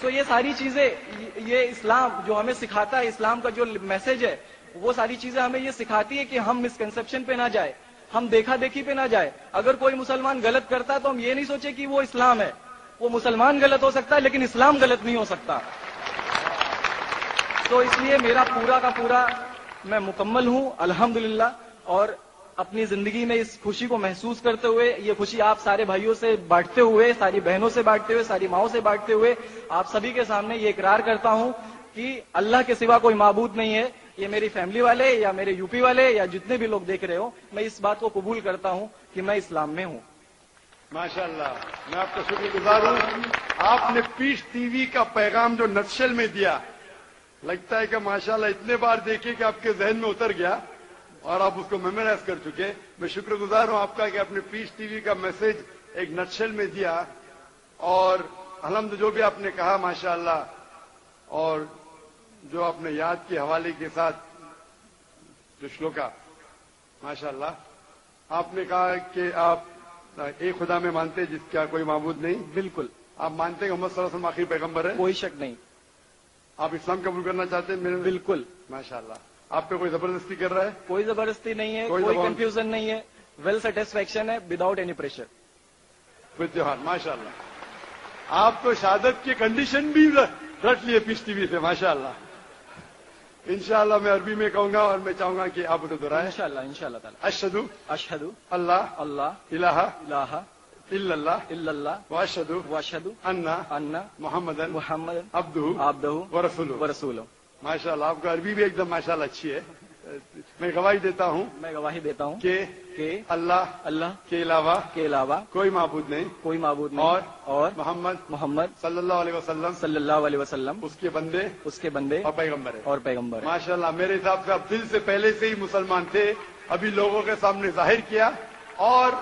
سو یہ ساری چیزیں، یہ اسلام جو ہمیں سکھاتا ہے، اسلام کا جو میسج ہے، وہ ساری چیزیں ہمیں یہ سکھاتی ہے کہ ہم مسکنسپشن پہ نہ جائے، ہم دیکھا دیکھی پہ نہ جائے. اگر کوئی مسلمان غلط کرتا ہے تو ہم یہ نہیں سوچے کہ وہ اسلام ہے. وہ مسلمان غلط ہو سکتا ہے لیکن اسلام غلط نہیں ہو سکتا. تو اس لیے میرا پورا کا پورا میں مکمل ہوں الحمدللہ، اور اپنی زندگی میں اس خوشی کو محسوس کرتے ہوئے، یہ خوشی آپ سارے بھائیوں سے بانٹتے ہوئے، ساری بہنوں سے بانٹتے ہوئے، ساری ماؤں سے بانٹتے ہوئے، آپ سبھی کے سامنے یہ اقرار کرتا ہوں کہ اللہ کے سوا کوئی معبود نہیں ہے. یہ میری فیملی والے یا میرے یو پی والے یا جتنے بھی لوگ دیکھ رہے ہو، میں اس بات کو قبول کرتا ہوں کہ میں اسلام میں ہوں. ماشاءاللہ، میں آپ کا شکر گزار ہوں. آپ نے پیس ٹی وی کا پیغام جو نٹشل میں دیا، لگتا ہے کہ ماشاءاللہ اتنے بار دیکھے کہ آپ کے ذہن میں اتر گیا اور آپ اس کو میمورائز کر چکے. میں شکر گزار ہوں آپ کا کہ آپ نے پیس ٹی وی کا میسج ایک نٹشل میں دیا، اور الحمد جو بھی آپ نے کہا ماشاءاللہ، اور جو آپ نے یاد کے حوالے کے ساتھ جو شلوکا ماشاءاللہ، آپ نے کہا کہ آپ ایک خدا میں مانتے جس کا کوئی معبود نہیں. بالکل. آپ مانتے ہیں محمد صلی اللہ علیہ وسلم آخری پیغمبر ہے؟ کوئی شک نہیں. آپ اسلام قبول کرنا چاہتے ہیں؟ بالکل. ماشاءاللہ. آپ پہ کوئی زبردستی کر رہا ہے؟ کوئی زبردستی نہیں ہے، کوئی کنفیوژن نہیں ہے، ویل سیٹسفیکشن ہے وداؤٹ اینی پریشر. فتحان ماشاءاللہ. آپ تو شہادت کی کنڈیشن بھی رکھ لیے پیس ٹی وی سے ماشاءاللہ. انشاءاللہ میں عربی میں کہوں گا اور میں چاہوں گا کہ آپ اسے دہرائیں. انشاءاللہ تعالی. اشہدو اشہد اللہ اللہ الہ الہ الا اللہ الا اللہ واشہدو واشہد ان محمد عبدہ عبدہ ورسولہ. ورسولہ. ماشاءاللہ آپ کا عربی بھی ایک دم ماشاءاللہ اچھی ہے. میں گواہی دیتا ہوں میں گواہی دیتا ہوں کہ اللہ کے علاوہ کوئی معبود نہیں، کوئی معبود نہیں، اور محمد صلی اللہ علیہ وسلم اس کے بندے اور پیغمبر ہے. اور پیغمبر. ماشاءاللہ میرے حساب سے آپ دل سے پہلے سے ہی مسلمان تھے، ابھی لوگوں کے سامنے ظاہر کیا. اور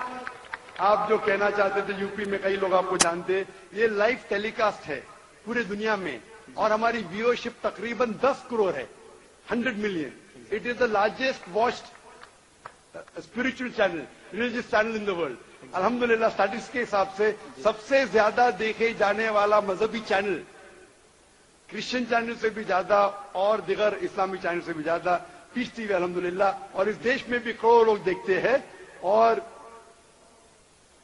آپ جو کہنا چاہتے تھے، یو پی میں کئی لوگ آپ کو جانتے، یہ لائیو ٹیلی کاسٹ ہے پورے دنیا میں، اور ہماری ویورشپ تقریباً 10 کروڑ ہے، 100 million. It is the largest watched spiritual channel, religious channel in the world. الحمدللہ اسٹیٹسٹکس کے حساب سے سب سے زیادہ دیکھے جانے والا مذہبی چینل، کرسچن چینل سے بھی زیادہ اور دیگر اسلامی چینل سے بھی زیادہ پیس ٹی وی الحمدللہ. اور اس دیش میں بھی کروڑوں لوگ دیکھتے ہیں، اور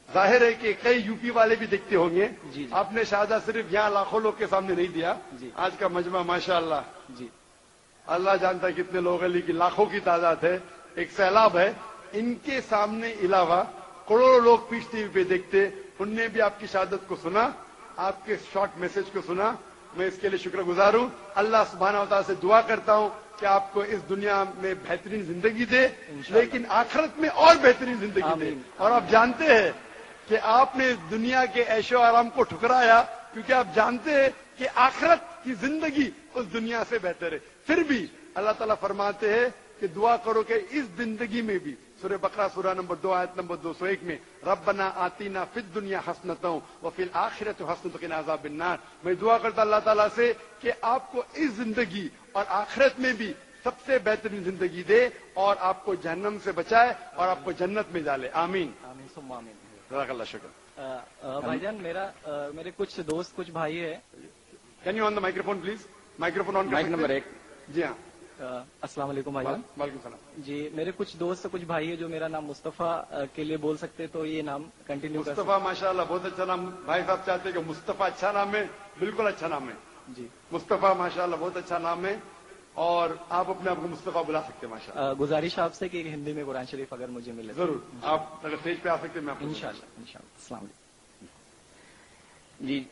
ظاہر ہے کہ کئی یو پی والے بھی دیکھتے ہوں گے. جی. آپ نے شہادہ صرف یہاں لاکھوں لوگ کے سامنے نہیں دیا. جی. آج کا مجمع ماشاءاللہ جی. اللہ جانتا ہے کتنے لوگ ہیں، لیکن لاکھوں کی تعداد ہے، ایک سیلاب ہے. ان کے سامنے علاوہ کروڑوں لوگ پیس ٹی وی پہ دیکھتے، ان نے بھی آپ کی شہادت کو سنا، آپ کے شارٹ میسج کو سنا. میں اس کے لیے شکر گزار ہوں. اللہ سبحانہ و تعالیٰ سے دعا کرتا ہوں کہ آپ کو اس دنیا میں بہترین زندگی دے، لیکن آخرت میں اور بہترین زندگی دے. اور آپ جانتے ہیں کہ آپ نے اس دنیا کے عیش و آرام کو ٹھکرایا، کیونکہ آپ جانتے ہیں کہ آخرت کی زندگی اس دنیا سے بہتر ہے. پھر بھی اللہ تعالیٰ فرماتے ہیں کہ دعا کرو کہ اس زندگی میں بھی، سورہ بقرہ سورہ نمبر 2 آیت نمبر 201 میں، ربنا آتینا فی الدنیا حسنۃ وفی الآخرۃ حسنۃ وقنا عذاب النار. میں دعا کرتا اللہ تعالیٰ سے کہ آپ کو اس زندگی اور آخرت میں بھی سب سے بہترین زندگی دے، اور آپ کو جہنم سے بچائے اور آپ کو جنت میں ڈالے. آمین. آمین ثم آمین. جزاک اللہ. شکر. بھائی جان، میرے کچھ دوست، کچھ بھائی ہے. Can you on the microphone please? Microphone on. Mic number 1. جی ہاں. السلام علیکم بھائی جان. وعلیکم السلام. جی، میرے کچھ دوست، کچھ بھائی ہے جو میرا نام مصطفیٰ کے لیے بول سکتے تو یہ نام کنٹینیو کر سکتے. مصطفیٰ ماشاءاللہ بہت اچھا نام. بھائی صاحب چاہتے کہ مصطفیٰ اچھا نام ہے، بالکل اچھا نام ہے. جی. مصطفیٰ ماشاءاللہ بہت اچھا نام ہے، اور آپ اپنے آپ کو مصطفیٰ بلا سکتے ہیں ماشاءاللہ. گزارش آپ سے کہ ہندی میں قرآن شریف اگر مجھے ملے. ضرور. آپ اگر اسٹیج پہ آ سکتے ہیں میں آپ کو. انشاءاللہ. السلام علیکم. جی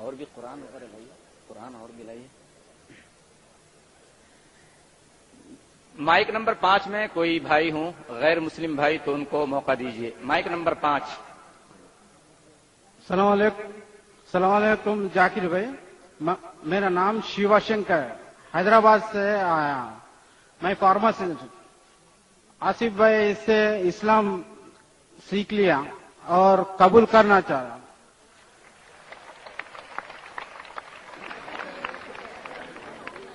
اور بھی قرآن وغیرہ لائیے، قرآن اور بھی لائیے. مائک نمبر 5 میں کوئی بھائی ہوں غیر مسلم بھائی تو ان کو موقع دیجیے. Mic number 5. السلام علیکم ذاکر بھائی. میرا نام شیوا شنکر ہے، حیدرآباد سے آیا. میں فارماسسٹ. آصف بھائی سے اسلام سیکھ لیا اور قبول کرنا چاہتا ہوں۔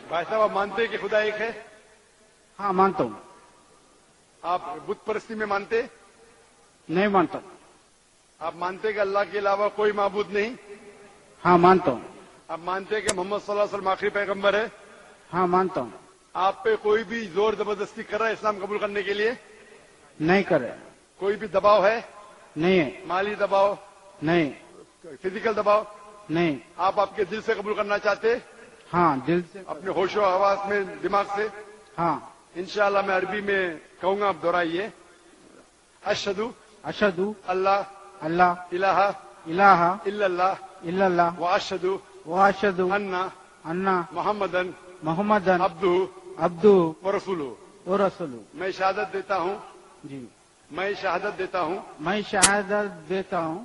بھائی صاحب آپ مانتے ہیں کہ خدا ایک ہے؟ ہاں مانتا ہوں۔ آپ بت پرستی میں مانتے؟ نہیں مانتا ہوں۔ آپ مانتے کہ اللہ کے علاوہ کوئی معبود نہیں؟ ہاں مانتا ہوں۔ آپ مانتے کہ محمد صلی اللہ علیہ وسلم آخری پیغمبر ہے؟ ہاں مانتا ہوں۔ آپ پہ کوئی بھی زور زبردستی کر رہا ہے اسلام قبول کرنے کے لیے؟ نہیں کرے، کوئی بھی دباؤ ہے؟ نہیں ہے، مالی دباؤ، نہیں، فزیکل دباؤ؟ نہیں، آپ کے دل سے قبول کرنا چاہتے؟ ہاں دل سے، اپنے ہوش و حواس میں، دماغ سے؟ ہاں۔ انشاءاللہ میں عربی میں کہوں گا، آپ دہرائیے۔ اشہدو اشہد اللہ اللہ الہ الہ الا اللہ الا اللہ واشہدو واشہد ان ان محمدن محمدن عبدہ عبدہ ورسولہ۔ ورسولہ۔ میں شہادت دیتا ہوں، جی، میں شہادت دیتا ہوں، میں شہادت دیتا ہوں،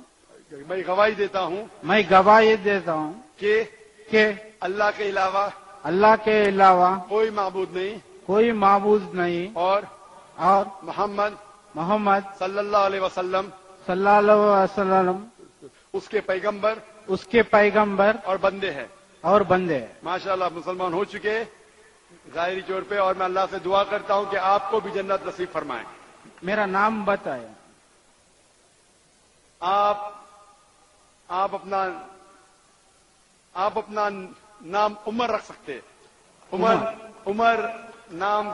میں گواہی دیتا ہوں میں گواہی دیتا ہوں کہ اللہ کے علاوہ اللہ کے علاوہ کوئی معبود نہیں، کوئی معبود نہیں، اور اور محمد محمد صلی اللہ علیہ وسلم صلی اللہ علیہ وسلم اس کے پیغمبر اس کے پیغمبر اور بندے ہیں۔ اور بندے ہیں۔ ماشاءاللہ آپ مسلمان ہو چکے ظاہری طور پہ، اور میں اللہ سے دعا کرتا ہوں کہ آپ کو بھی جنت نصیب فرمائیں۔ میرا نام بتائے۔ آپ اپنا نام عمر رکھ سکتے۔ عمر نام